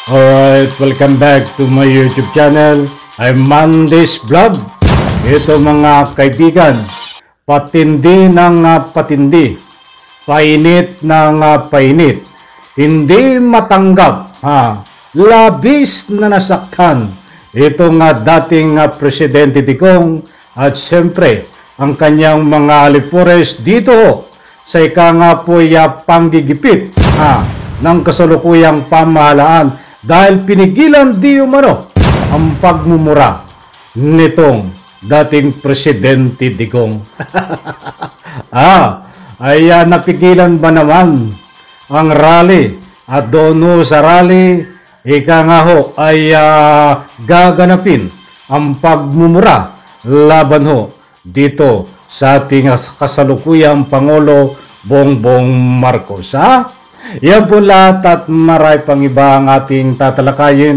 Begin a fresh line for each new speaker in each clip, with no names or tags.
Alright, welcome back to my YouTube channel. I'm Mandy's Vlog. Ito mga kaibigan, patindi ng patindi, painit ng painit, hindi matanggap, labis na nasaktan. Ito nga dating Presidente Digong at siyempre ang kanyang mga alipores dito sa ika nga po'y panggigipit ng kasalukuyang pamahalaan dahil pinigilan di umano ang pagmumura nitong dating Presidente Digong. Napigilan ba naman ang rally at doon sa rally ika nga ho ay gaganapin ang pagmumura laban ho dito sa ating kasalukuyang Pangulo Bongbong Marcos. Yan po lahat at marami pang iba ang ating tatalakayin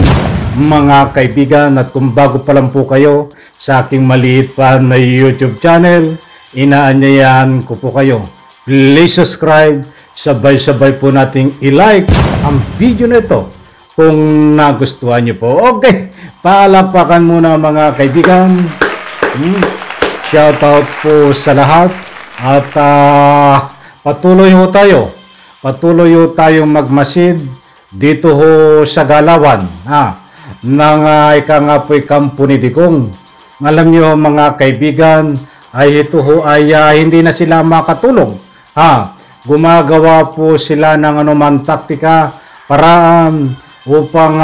mga kaibigan, at kung bago pa lang po kayo sa aking maliit pa na YouTube channel, inaanyayahan ko po kayo. Please subscribe, sabay-sabay po nating i-like ang video nito kung nagustuhan niyo po. Okay, palapakan muna mga kaibigan. Shoutout po sa lahat at patuloy ho tayong magmasid dito ho sa galawan ng ika nga po'y kampo ni Digong. Alam nyo mga kaibigan, ay ito ho ay hindi na sila makatulong. Gumagawa po sila ng anuman taktika paraan upang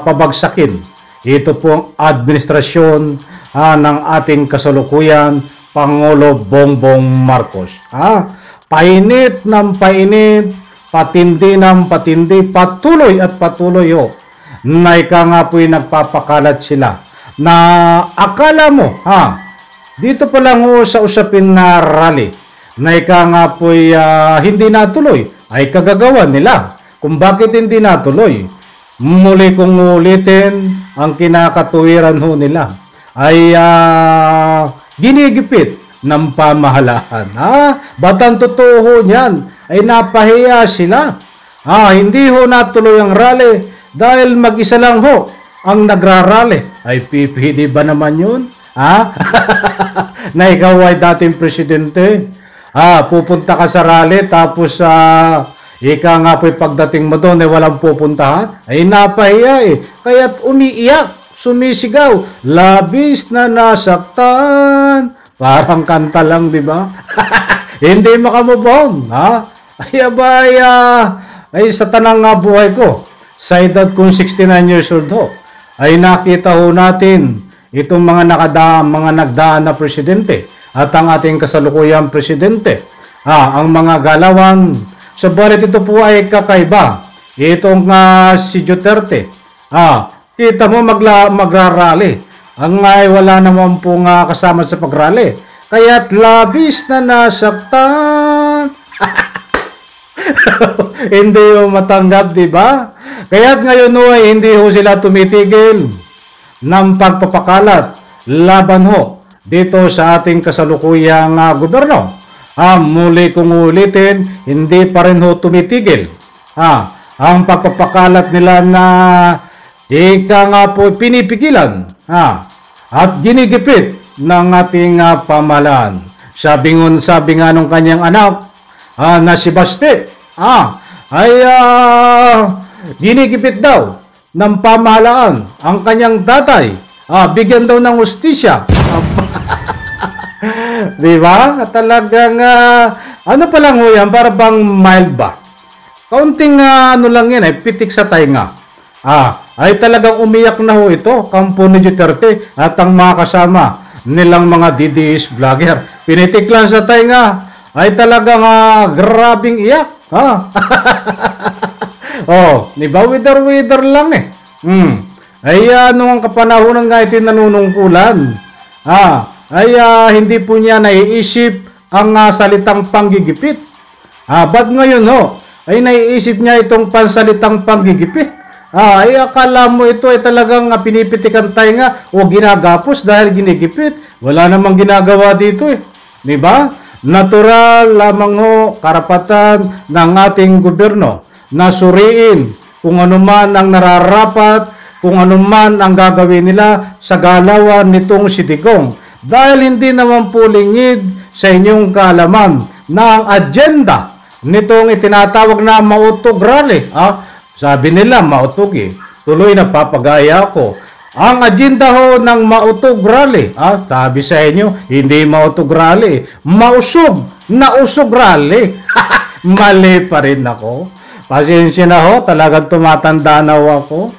pabagsakin ito pong administrasyon ng ating kasalukuyan Pangulo Bongbong Marcos. Painit ng painit, patindi ng patindi, patuloy at patuloy ho na ika nga po'y nagpapakalat sila na akala mo dito pa lang ho sa usapin na rally na ika nga po'y hindi natuloy ay kagagawan nila kung bakit hindi natuloy. Muli kong ulitin, ang kinakatuwiran ho nila ay ginigipit ng pamahalaan. Batang totoo ho niyan ay napahiya sila. Hindi ho natuloy ang rally dahil mag-isa lang ho ang nagrarally. Ay PPD ba naman yun? Na ikaw ay dating presidente. Pupunta ka sa rally tapos ika nga po'y pagdating mo doon ay walang pupuntahan. Ay napahiya kaya't umiiyak, sumisigaw, labis na nasaktan. Parang kanta lang, di ba? Hindi makamubong, Ay sa tanang buhay ko, sa edad kong 69 years old ho, ay nakita ho natin itong mga nagdaan na presidente at ang ating kasalukuyang presidente. Ang mga galawan, sabalit ito po ay kakaiba. Itong si Duterte, kita mo magrarally. Ang ay wala naman po kasama sa pagrally. Kaya't labis na nasaktan. Hindi ho matanggap, di ba? Kaya't ngayon ho ay hindi ho sila tumitigil ng pagpapakalat laban ho dito sa ating kasalukuyang gobyerno. Muli kong ulitin, hindi pa rin ho tumitigil. Ang pagpapakalat nila na ika nga po pinipigilan at ginigipit ng ating pamahalaan. Sabi nga nung kanyang anak na si Baste, ginigipit daw ng pamahalaan ang kanyang tatay. Bigyan daw ng hustisya. Diba? Talagang ano pa lang ho yan, para bang mild ba? Kaunting lang yan, pitik sa tainga. Ay talagang umiyak na ho ito, kampo ni Duterte at ang mga kasama nilang mga DDS vlogger. Pinitik lang sa tainga, ay talagang grabing iyak. Diba? Wither lang Ay nung kapanahonan nga ito nanunungkulan, hindi po niya naiisip ang salitang panggigipit. Ba't ngayon ho, ay naiisip niya itong pansalitang panggigipit? Ay akala mo ito ay talagang pinipitikan tainga o ginagapos dahil ginigipit. Wala namang ginagawa dito Di ba? Natural lamang ho karapatan ng ating gobyerno na suriin kung ano man ang nararapat, kung ano man ang gagawin nila sa galawan nitong si Digong. Dahil hindi naman po lingid sa inyong kaalaman na ang agenda nitong itinatawag na mautog rally. Sabi nila mautog tuloy na papagaya ko. Ang agenda ho ng mautog rally, sabi sa inyo, hindi mautog rally, mausog, nausog rally. Mali pa rin ako. Pasensya na ho, talagang tumatanda na ako.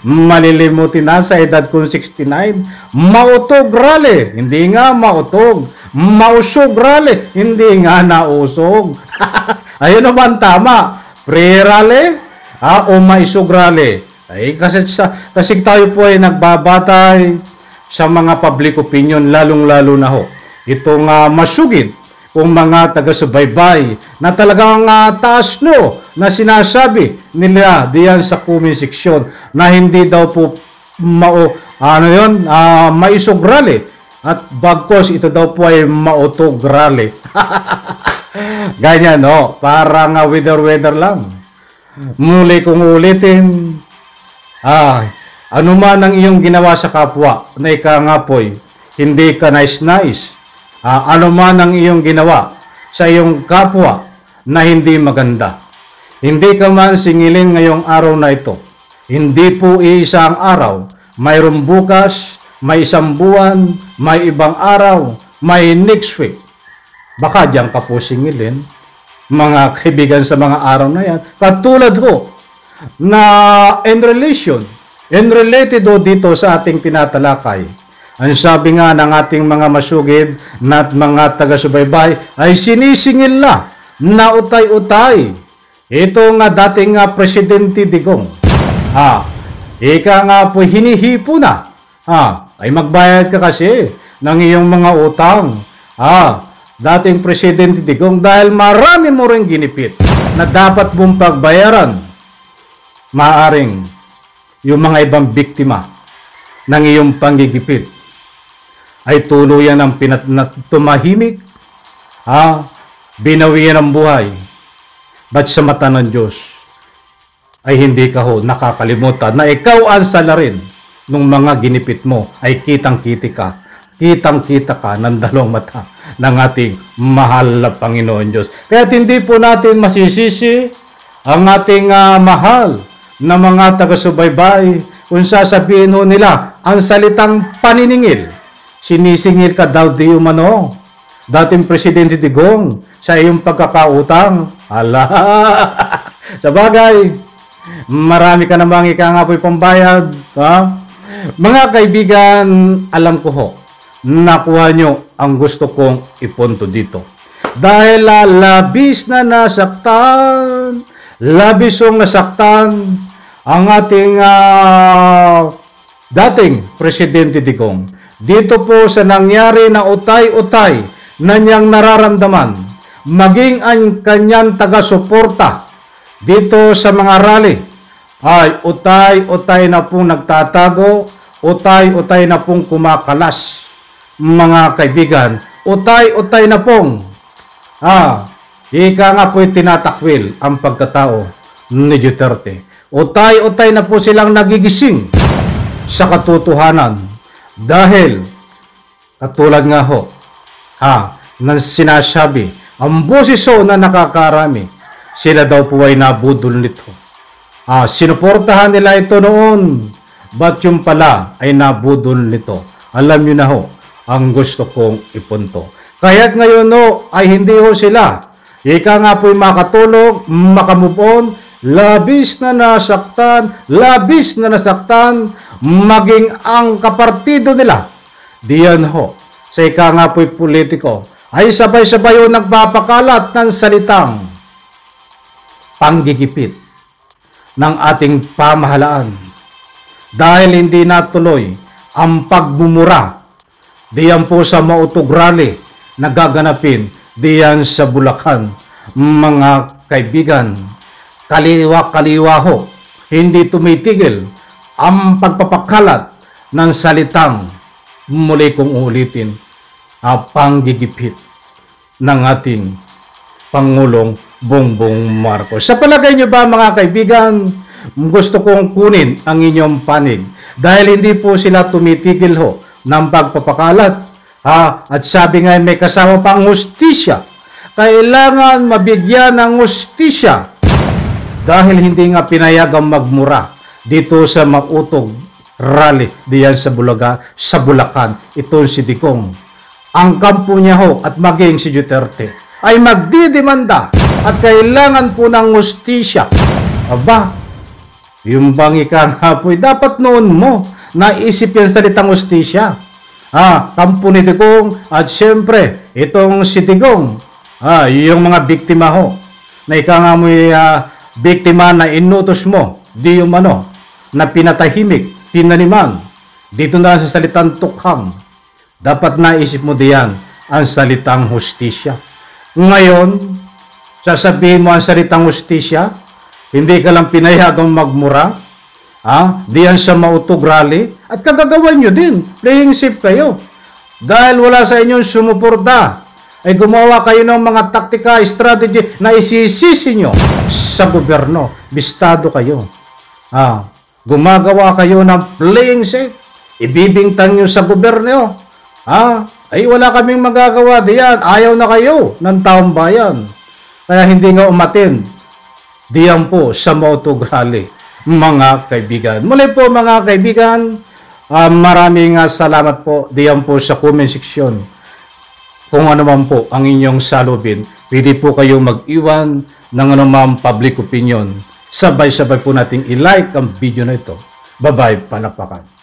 Malilimutin na sa edad kong 69. Mautog rally, hindi nga mautog. Mausog rally, hindi nga nausog. Ayun naman tama. Pre-rally o maisog rally. Kasi tayo po ay nagbabatay sa mga public opinion, lalong-lalo na ho. Itong masugid kung mga taga-subaybay na talagang taas no na sinasabi nila diyan sa comment section na hindi daw po maisog rally at bagkos ito daw po ay mautog rally. Ganyan no, parang weather lang. Muli kong ulitin, ano man ang iyong ginawa sa kapwa na ikangapoy, hindi ka nice. Ano man ang iyong ginawa sa iyong kapwa na hindi maganda. Hindi ka man singilin ngayong araw na ito. Hindi po iisang araw. Mayroong bukas, may isang buwan, may ibang araw, may next week. Baka diyan ka po singilin, mga kaibigan sa mga araw na yan. Katulad ho na related ho dito sa ating tinatalakay. Ang sabi nga ng ating mga masugid na mga taga-subaybay ay sinisingil na utay-utay. Ito nga dating Presidente Digong. Ika nga po hinihipo na. Ay magbayad ka kasi ng iyong mga utang. Dating Presidente Digong dahil marami mo rin ginipit na dapat mong pagbayaran. Maaring yung mga ibang biktima ng iyong panggigipit ay tuluyan ang tumahimik, binawian ng buhay. But sa mata ng Diyos ay hindi ka ho nakakalimutan na ikaw ang salarin ng mga ginipit mo ay kitang-kita ka ng dalawang mata ng ating mahal na Panginoon Diyos. Kaya hindi po natin masisisi ang ating mahal na mga taga-subaybay kung sasabihin ho nila ang salitang paniningil. Sinisingil ka daw di umano dating Presidente Digong sa iyong pagkakautang. Sa bagay, marami ka namang ikangapoy pambayad. Mga kaibigan, alam ko ho, nakuha nyo ang gusto kong ipunto dito. Dahil labis na nasaktan, labisong nasaktan ang ating dating Presidente Digong. Dito po sa nangyari na utay-utay na niyang nararamdaman, maging ang kanyang taga-suporta dito sa mga rally, ay utay-utay na pong nagtatago, utay-utay na pong kumakalas, mga kaibigan, utay-utay na pong, ika nga po'y tinatakwil ang pagkatao ni Duterte. Utay-utay na po silang nagigising sa katotohanan. Dahil, katulad nga ho, na sinasabi, ang boses ho na nakakarami, sila daw po ay nabudol nito. Sinuportahan nila ito noon, ba't yung pala ay nabudol nito? Alam nyo na ho, ang gusto kong ipunto. Kaya't ngayon ho, ay hindi ho sila. Ika nga po'y makatulog, makamove on, labis na nasaktan, maging ang kapartido nila. Diyan ho, sa ika nga po'y politiko, ay sabay-sabay ho nagpapakalat ng salitang panggigipit ng ating pamahalaan. Dahil hindi natuloy ang pagmumura diyan po sa mautog rally na gaganapin diyan sa Bulacan. Mga kaibigan, kaliwa-kaliwa ho, hindi tumitigil ang pagpapakalat ng salitang, muli kong ulitin, panggigipit ng ating Pangulong Bongbong Marcos. Sa palagay niyo ba mga kaibigan, gusto kong kunin ang inyong panig dahil hindi po sila tumitigil ho ng pagpapakalat. At sabi nga may kasama pang hustisya. Kailangan mabigyan ng hustisya dahil hindi nga pinayagang magmura dito sa Mautog rally diyan sa Bulacan. Ito si Digong. Ang kampo niya ho at maging si Duterte ay magdidemanda at kailangan po ng hustisya. Aba, yung bang ika nga po, dapat noon mo naisip yung salitang hustisya. Kampo ni Digong at siyempre, itong si Digong, yung mga biktima ho, na ika nga mo biktima na inutos mo, di yung na pinatahimik, tinaniman, dito na sa salitang tukhang, dapat naisip mo diyan ang salitang hustisya. Ngayon, sasabihin mo ang salitang hustisya, hindi ka lang pinayagang magmura, diyan sa Mautog rally, at kagagawan nyo din, playing safe kayo. Dahil wala sa inyong sumuporta, ay gumawa kayo ng mga taktika, strategy na isisisi nyo sa gobyerno. Bistado kayo. Gumagawa kayo ng playing safe, ibibintang nyo sa gobyerno. Ay wala kaming magagawa diyan. Ayaw na kayo ng taong bayan. Kaya hindi nga umatin diyan po sa Mautog rally, mga kaibigan. Muli po mga kaibigan, maraming salamat po diyan po sa comment section. Kung ano man po ang inyong salubin, pwede po kayong mag-iwan ng anumang public opinion. Sabay-sabay po nating i-like ang video na ito. Bye-bye, palakpakan.